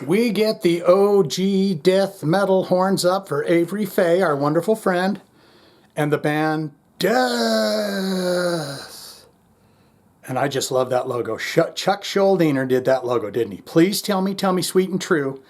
We get the OG death metal horns up for Avery Faye, our wonderful friend, and the band Death. And I just love that logo. Chuck Shuldiner did that logo, didn't he? Please tell me sweet and true,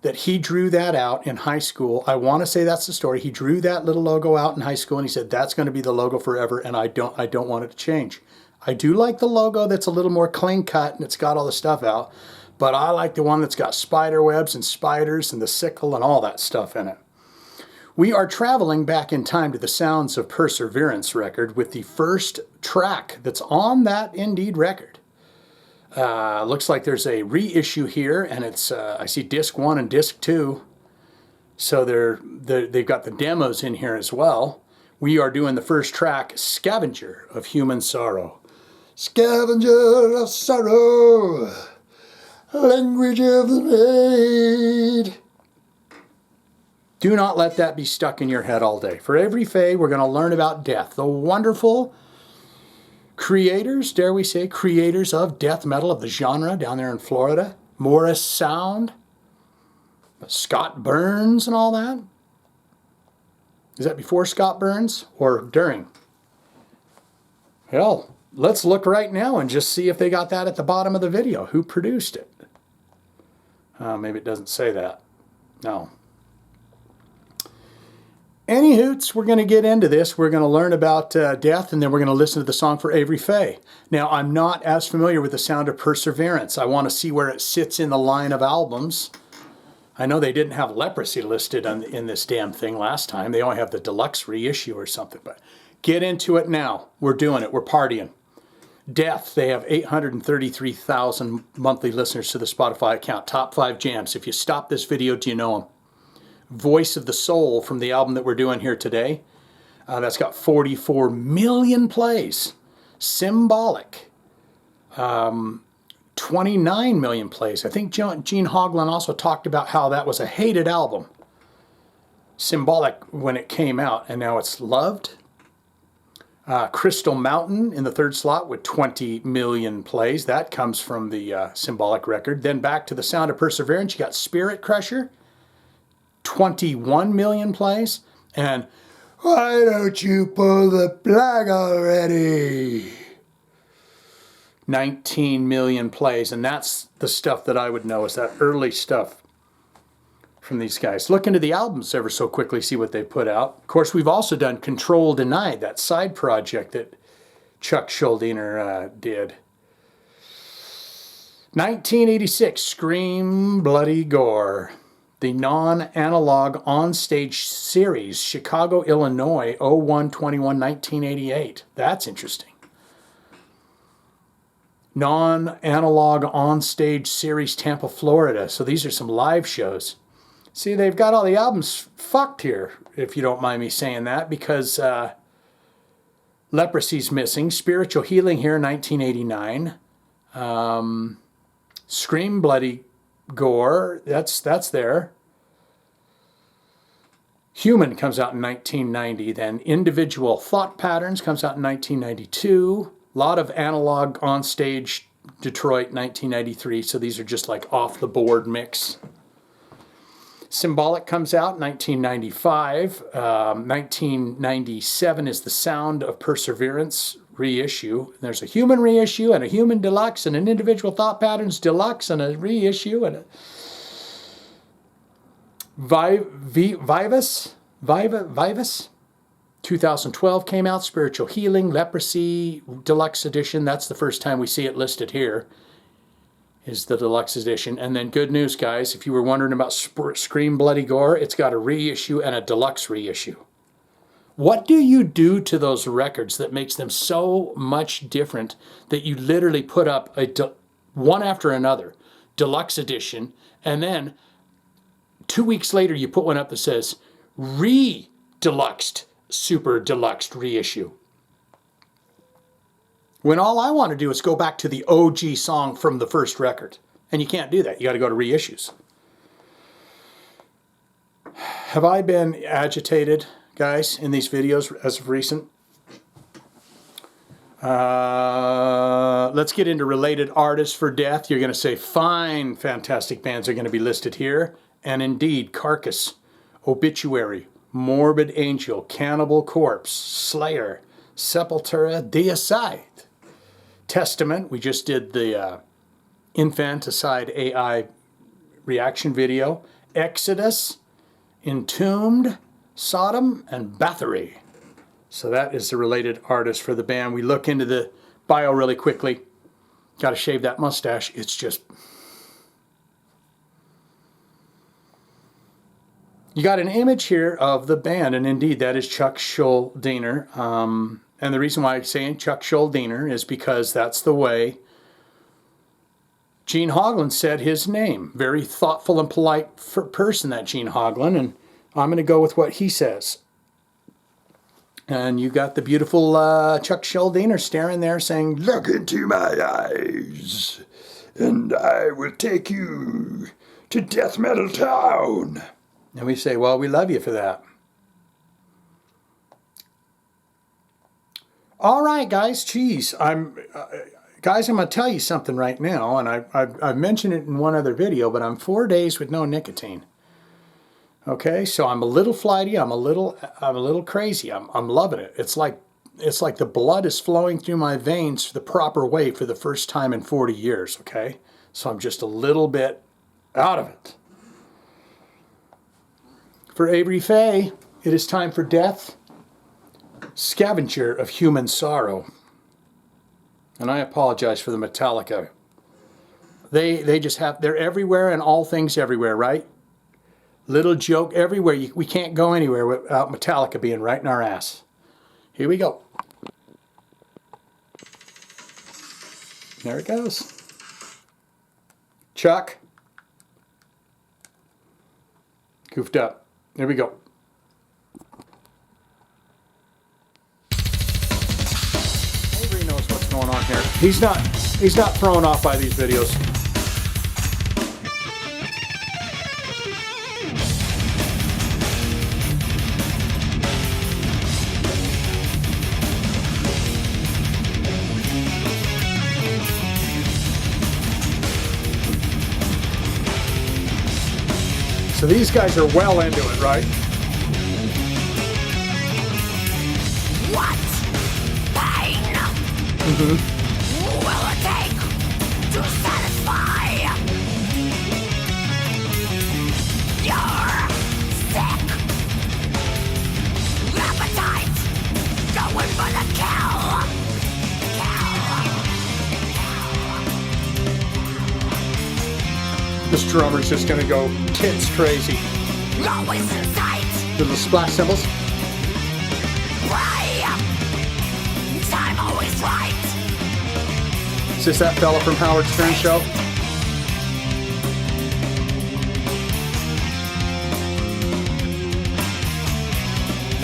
that he drew that out in high school. I want to say that's the story. He drew that little logo out in high school and he said, that's going to be the logo forever, and I don't want it to change. I do like the logo that's a little more clean cut and it's got all the stuff out, but I like the one that's got spider webs and spiders and the sickle and all that stuff in it. We are traveling back in time to the Sounds of Perservarance record with the first track that's on that Indeed record. Looks like there's a reissue here, and it's I see disc 1 and disc 2. So they've got the demos in here as well. We are doing the first track, Scavenger of Human Sorrw. Scavenger of sorrow, language of the maid. Do not let that be stuck in your head all day. For Avery Faye, we're going to learn about death. The wonderful creators, dare we say, creators of death metal, of the genre down there in Florida. Morris Sound, Scott Burns and all that. Is that before Scott Burns or during? Hell, let's look right now and just see if they got that at the bottom of the video. Who produced it? Maybe it doesn't say that. No. Any hoots, we're going to get into this. We're going to learn about death, and then we're going to listen to the song for Avery Faye. Now, I'm not as familiar with the Sound of Perservarance. I want to see where it sits in the line of albums. I know they didn't have Leprosy listed in this damn thing last time. They only have the deluxe reissue or something. But get into it now. We're doing it. We're partying. Death, they have 833,000 monthly listeners to the Spotify account. Top 5 jams. If you stop this video, do you know them? Voice of the Soul from the album that we're doing here today. That's got 44 million plays. Symbolic. 29 million plays. I think Gene Hoglan also talked about how that was a hated album. Symbolic when it came out, and now it's loved. Crystal Mountain in the third slot with 20 million plays. That comes from the Symbolic record. Then back to the Sound of Perservarance, you got Spirit Crusher. 21 million plays. And why don't you pull the plug already? 19 million plays. And that's the stuff that I would know, is that early stuff from these guys. Look into the albums ever so quickly, see what they put out. Of course, we've also done Control Denied, that side project that Chuck Shuldiner did. 1986, Scream Bloody Gore. The non-analog on-stage series, Chicago, Illinois, 01/21/1988. That's interesting. Non-analog on-stage series, Tampa, Florida. So these are some live shows. See, they've got all the albums fucked here, if you don't mind me saying that, because Leprosy's missing. Spiritual Healing here, 1989. Scream Bloody Gore, that's there. Human comes out in 1990. Then Individual Thought Patterns comes out in 1992. A lot of analog on stage, Detroit, 1993. So these are just like off the board mix. Symbolic comes out 1995. 1997 is the Sound of Perservarance reissue. There's a Human reissue and a Human deluxe and an Individual Thought Patterns deluxe and a reissue and a Vivus 2012 came out. Spiritual Healing, Leprosy deluxe edition. That's the first time we see it listed here, is the deluxe edition. And then good news, guys, if you were wondering about Scream Bloody Gore, it's got a reissue and a deluxe reissue. What do you do to those records that makes them so much different that you literally put up one after another, deluxe edition, and then 2 weeks later you put one up that says re-deluxed, super deluxe reissue? When all I want to do is go back to the OG song from the first record. And you can't do that. You got to go to reissues. Have I been agitated, guys, in these videos as of recent? Let's get into related artists for death. You're going to say, fine, fantastic bands are going to be listed here. And indeed, Carcass, Obituary, Morbid Angel, Cannibal Corpse, Slayer, Sepultura, Deicide, Testament. We just did the infanticide AI reaction video. Exodus, Entombed, Sodom, and Bathory. So that is the related artist for the band. We look into the bio really quickly. Got to shave that mustache. It's just... You got an image here of the band, and indeed that is Chuck Shuldiner. And the reason why I'm saying Chuck Shuldiner is because that's the way Gene Hoglan said his name. Very thoughtful and polite person, that Gene Hoglan, and I'm going to go with what he says. And you got the beautiful Chuck Shuldiner staring there saying, "Look into my eyes, and I will take you to Death Metal Town." And we say, well, we love you for that. All right, guys, geez, guys, I'm going to tell you something right now, and I've mentioned it in one other video, but I'm 4 days with no nicotine. Okay, so I'm a little flighty, I'm a little crazy. I'm loving it. It's like the blood is flowing through my veins the proper way for the first time in 40 years, okay? So I'm just a little bit out of it. For Avery Faye, it is time for death. Scavenger of Human Sorrw. And I apologize for the Metallica. They just have, they're everywhere and all things everywhere, right? Little joke everywhere. We can't go anywhere without Metallica being right in our ass. Here we go. There it goes. Chuck. Goofed up. There we go. Avery knows what's going on here. He's not thrown off by these videos. So these guys are well into it, right? What pain will it take to satisfy your sick appetite? Going for the kill. This drummer's just gonna go tits crazy. Always in sight. Little splash cymbals. Pray. Time always right. Is this that fella from Howard Stern show?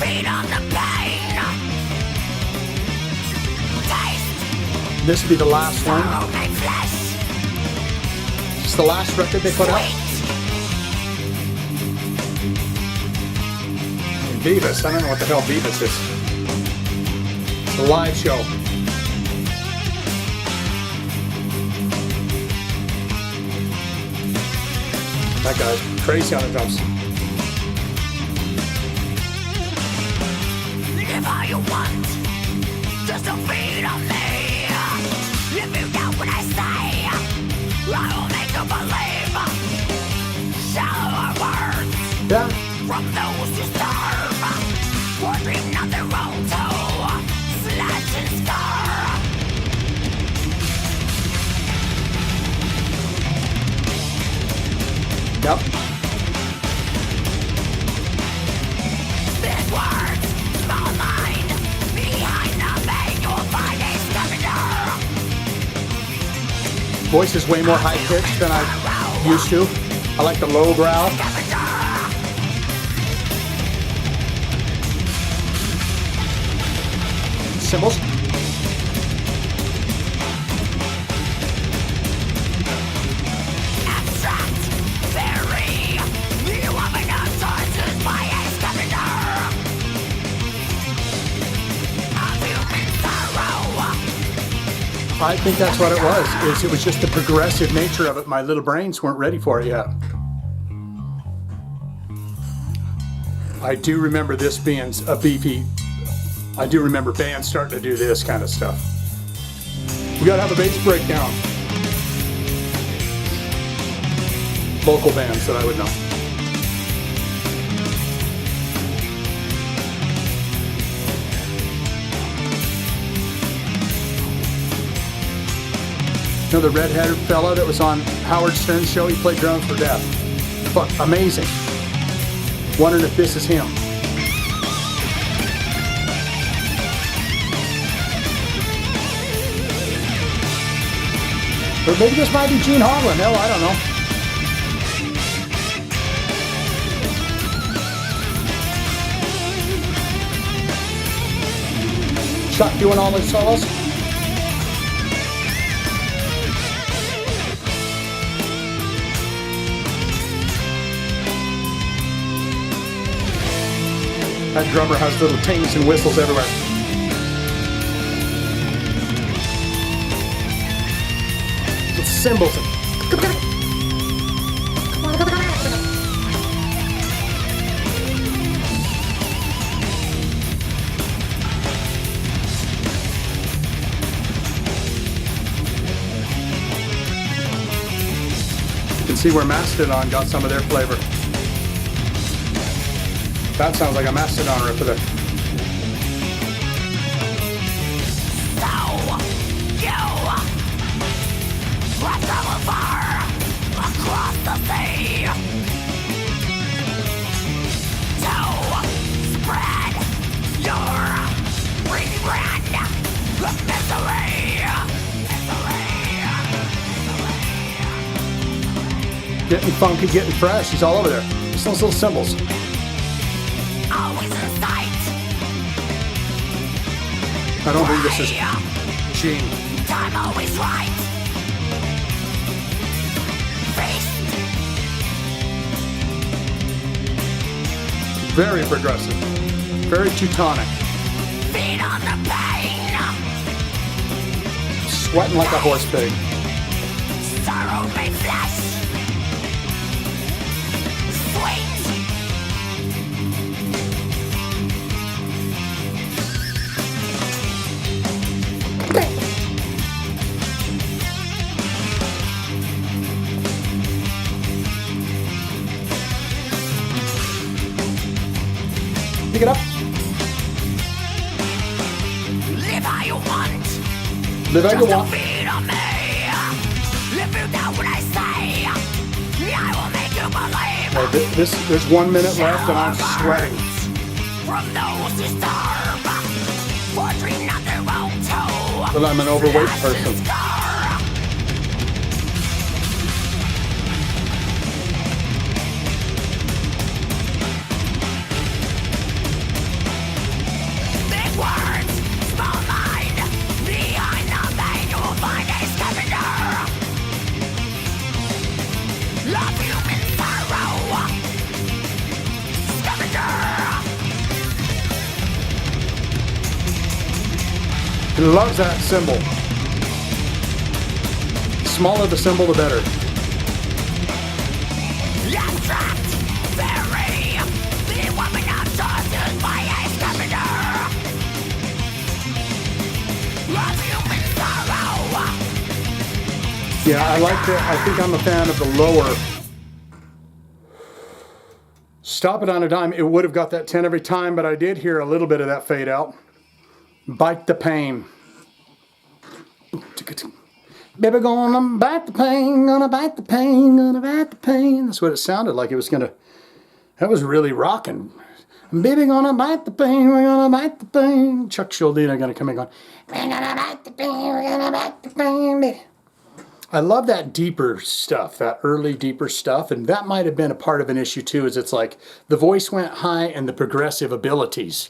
Feed on the pain. Taste. This would be the last one. Sorrow made flesh. It's the last record they put out. And Beavis, I don't know what the hell Beavis is. It's a live show. That guy's crazy on the drums. If all you want, just don't feed on me. If you doubt what I say, I will make you believe. Shallower words Yeah. from those who starve, or dream not their own toe, slash and scar. Yep. Big words, small mind. Behind the vein, you will find a scavenger. Voice is way more high pitched than I'm used to. I like the low growl. Cymbals. Abstract, very. You have enough choices by a scavenger of human sorrow. I think that's what it was. It was just the progressive nature of it. My little brains weren't ready for it yet. I do remember this being a beefy. I do remember bands starting to do this kind of stuff. We gotta have a bass breakdown. Local bands that I would know. You know the red-headed fella that was on Howard Stern's show? He played drums for Death. Fuck, amazing. Wondering if this is him. Or maybe this might be Gene Hoglan. Hell, I don't know. Chuck doing all those solos. That drummer has little tings and whistles everywhere. With cymbals. You can see where Mastodon got some of their flavor. That sounds like a Mastodon riff of it. So, you will travel far across the sea to spread your rebrand of misery. Getting funky, getting fresh. He's all over there. Just those little cymbals. Always in sight. I don't think this is Gene. Time always right. Face. Very progressive. Very Teutonic. Feed on the pain. Sweating like a horse pig. Sorrow made flesh. Sweet. Pick it up. Live how you want. Live how you Just want. don't feed on me. If you know what I say, I will make you believe. There's 1 minute left and I'm sweating. From those who starve, for dream not their own toe. But I'm an overweight person. Big words, small mind. Behind the vein you will find a scavenger of human sorrow. Scavenger. He loves that cymbal. The smaller the cymbal, the better. Abstract, very, the woman of sauces by a scavenger of human sorrow. Yeah, I like that. I think I'm a fan of the lower. Stop it on a dime. It would have got that 10 every time, but I did hear a little bit of that fade out. Bite the pain. Baby, gonna bite the pain, gonna bite the pain, gonna bite the pain. That's what it sounded like it was gonna. That was really rocking. Baby, gonna bite the pain, we're gonna bite the pain. Chuck Shuldiner gonna come in going, we're gonna bite the pain, we're gonna bite the pain, baby. I love that deeper stuff, that early deeper stuff, and that might have been a part of an issue too, is it's like the voice went high and the progressive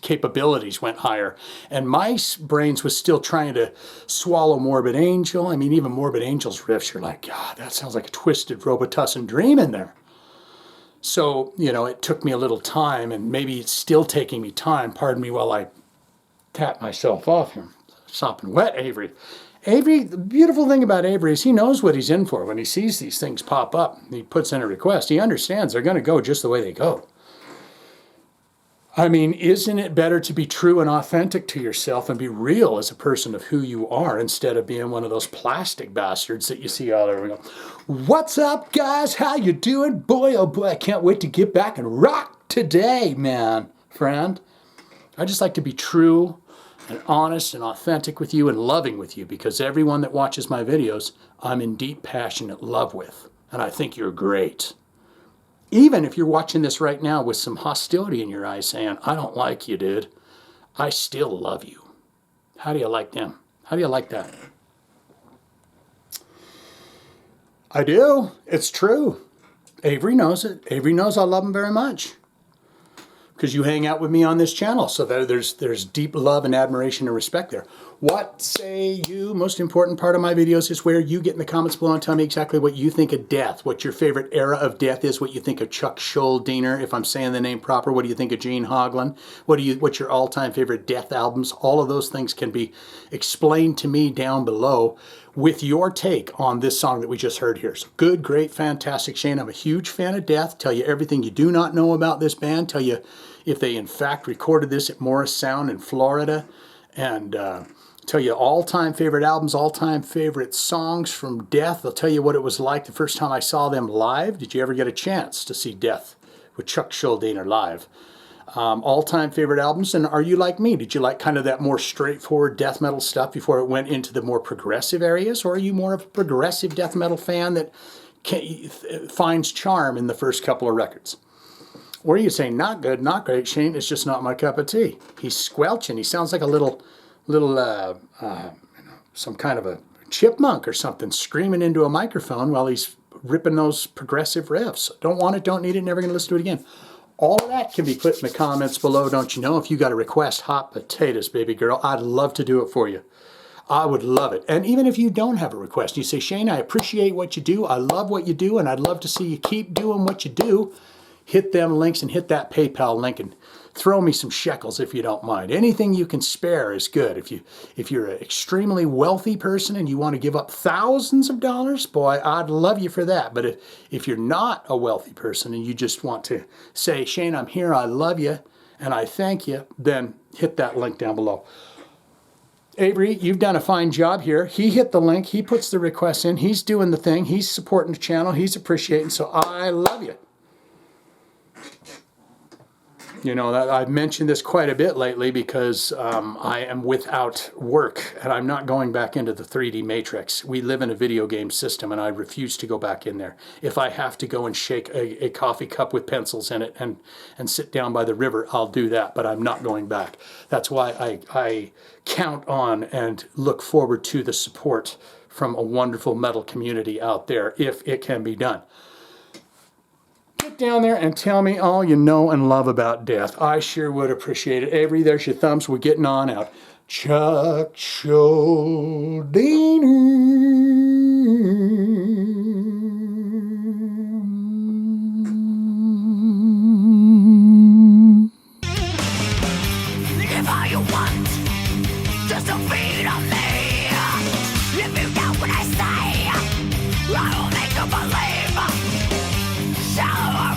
capabilities went higher. And my brains was still trying to swallow Morbid Angel. I mean, even Morbid Angel's riffs, you're like, God, that sounds like a twisted Robitussin dream in there. So, you know, it took me a little time, and maybe it's still taking me time. Pardon me while I tap myself off here. Sopping wet, Avery. Avery, the beautiful thing about Avery is he knows what he's in for. When he sees these things pop up, he puts in a request. He understands they're going to go just the way they go. I mean, isn't it better to be true and authentic to yourself and be real as a person of who you are instead of being one of those plastic bastards that you see all over? Go, what's up, guys? How you doing? Boy, oh boy, I can't wait to get back and rock today, man, friend. I just like to be true and honest and authentic with you and loving with you, because everyone that watches my videos, I'm in deep, passionate love with. And I think you're great. Even if you're watching this right now with some hostility in your eyes saying, I don't like you, dude, I still love you. How do you like them? How do you like that? I do. It's true. Avery knows it. Avery knows I love him very much, because you hang out with me on this channel, so that there's deep love and admiration and respect there. What say you? Most important part of my videos is where you get in the comments below and tell me exactly what you think of death, what your favorite era of death is, what you think of Chuck Shuldiner, if I'm saying the name proper. What do you think of Gene Hoglan? What's your all-time favorite death albums? All of those things can be explained to me down below with your take on this song that we just heard here. So good, great, fantastic. Shane, I'm a huge fan of Death. Tell you everything you do not know about this band. Tell you if they in fact recorded this at Morris Sound in Florida. And tell you all-time favorite albums, all-time favorite songs from Death. I'll tell you what it was like the first time I saw them live. Did you ever get a chance to see Death with Chuck Shuldiner live? All-time favorite albums, and are you like me? Did you like kind of that more straightforward death metal stuff before it went into the more progressive areas, or are you more of a progressive death metal fan that finds charm in the first couple of records? Or are you saying, not good, not great, Shane, it's just not my cup of tea? He's squelching. He sounds like a little some kind of a chipmunk or something screaming into a microphone while he's ripping those progressive riffs. Don't want it, don't need it, never going to listen to it again. All of that can be put in the comments below, don't you know? If you got a request, hot potatoes, baby girl, I'd love to do it for you. I would love it. And even if you don't have a request, you say, Shane, I appreciate what you do. I love what you do, and I'd love to see you keep doing what you do. Hit them links and hit that PayPal link and throw me some shekels if you don't mind. Anything you can spare is good. If you're an extremely wealthy person and you want to give up thousands of dollars, boy, I'd love you for that. But if you're not a wealthy person and you just want to say, Shane, I'm here, I love you, and I thank you, then hit that link down below. Avery, you've done a fine job here. He hit the link, he puts the request in, he's doing the thing, he's supporting the channel, he's appreciating, so I love you. You know, I've mentioned this quite a bit lately because I am without work and I'm not going back into the 3D matrix. We live in a video game system and I refuse to go back in there. If I have to go and shake a coffee cup with pencils in it and sit down by the river, I'll do that, but I'm not going back. That's why I count on and look forward to the support from a wonderful metal community out there if it can be done. Get down there and tell me all you know and love about death. I sure would appreciate it. Avery, there's your thumbs. We're getting on out. Chuck Shuldiner.